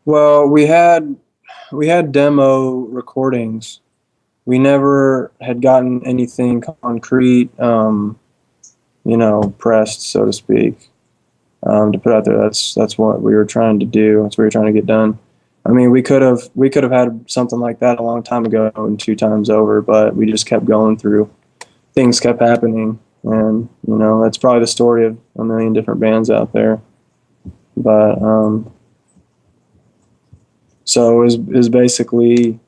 Well, we had demo recordings. We never had gotten anything concrete, pressed, so to speak, to put out there. That's what we were trying to do. That's what we were trying to get done. I mean, we could have had something like that a long time ago and two times over, but we just kept going through. Things kept happening, and that's probably the story of a million different bands out there. But so it was basically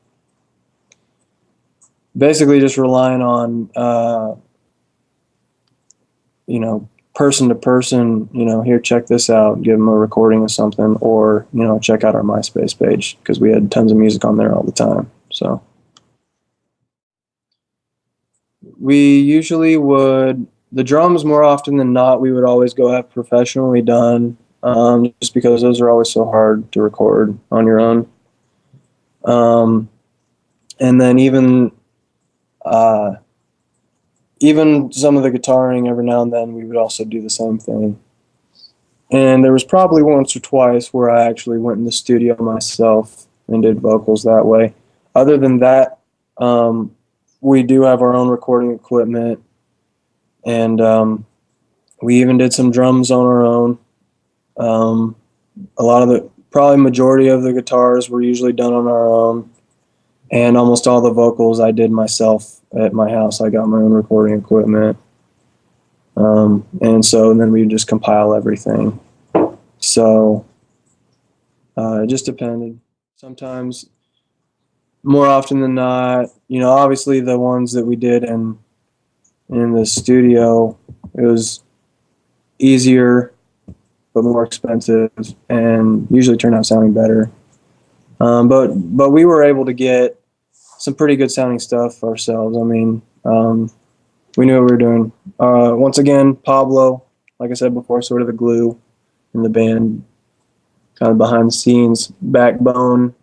just relying on person to person, here, check this out, give them a recording of something, or check out our MySpace page, because we had tons of music on there all the time. So we usually would, the drums, more often than not, we would always go have professionally done, just because those are always so hard to record on your own. And then uh, even some of the guitaring, every now and then we would also do the same thing. And there was probably once or twice where I actually went in the studio myself and did vocals that way. Other than that, we do have our own recording equipment, and we even did some drums on our own. A lot of probably majority of the guitars were usually done on our own, and almost all the vocals I did myself at my house. I got my own recording equipment. And then we just compile everything. So it just depended. Sometimes, more often than not, obviously the ones that we did in the studio, it was easier but more expensive, and usually turned out sounding better. But we were able to get some pretty good sounding stuff ourselves. I mean, we knew what we were doing. Once again, Pablo, like I said before, sort of the glue in the band, kind of behind the scenes backbone.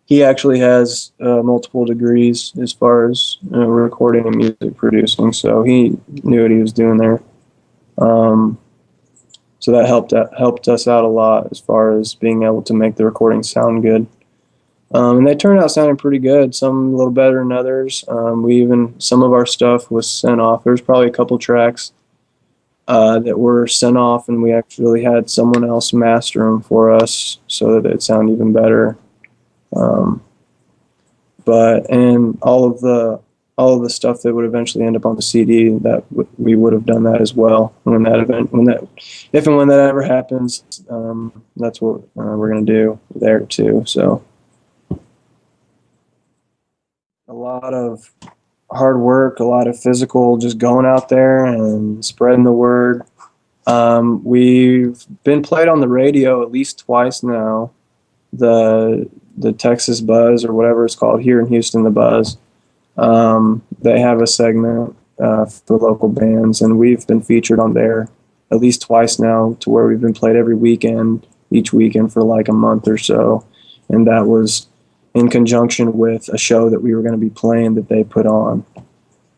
He actually has multiple degrees as far as recording and music producing, so he knew what he was doing there. So that helped us out a lot as far as being able to make the recordings sound good. And they turned out sounding pretty good, some a little better than others. Some of our stuff was sent off. There's probably a couple tracks that were sent off, and we actually had someone else master them for us so that it sounded even better. And all of the stuff that would eventually end up on the CD, that we would have done that as well. If and when that ever happens, that's what we're going to do there too. So a lot of hard work, a lot of physical, just going out there and spreading the word. We've been played on the radio at least twice now. The Texas Buzz, or whatever it's called here in Houston, the Buzz. They have a segment for local bands, and we've been featured on there at least twice now, to where we've been played each weekend for like a month or so. And that was in conjunction with a show that we were going to be playing that they put on.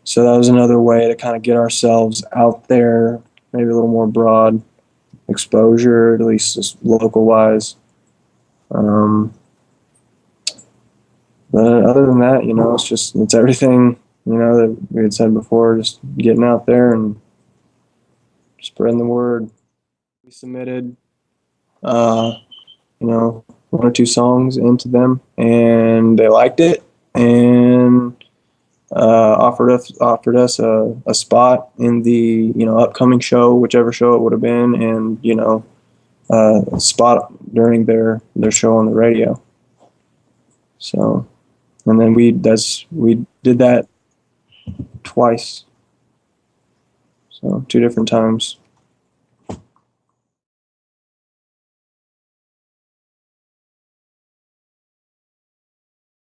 So that was another way to kind of get ourselves out there, maybe a little more broad exposure, at least just local-wise. But other than that, it's everything, that we had said before, just getting out there and spreading the word. We submitted, one or two songs into them, and they liked it, and offered us a spot in the upcoming show, whichever show it would have been, and a spot during their show on the radio. So, and then we did that twice, so 2 different times.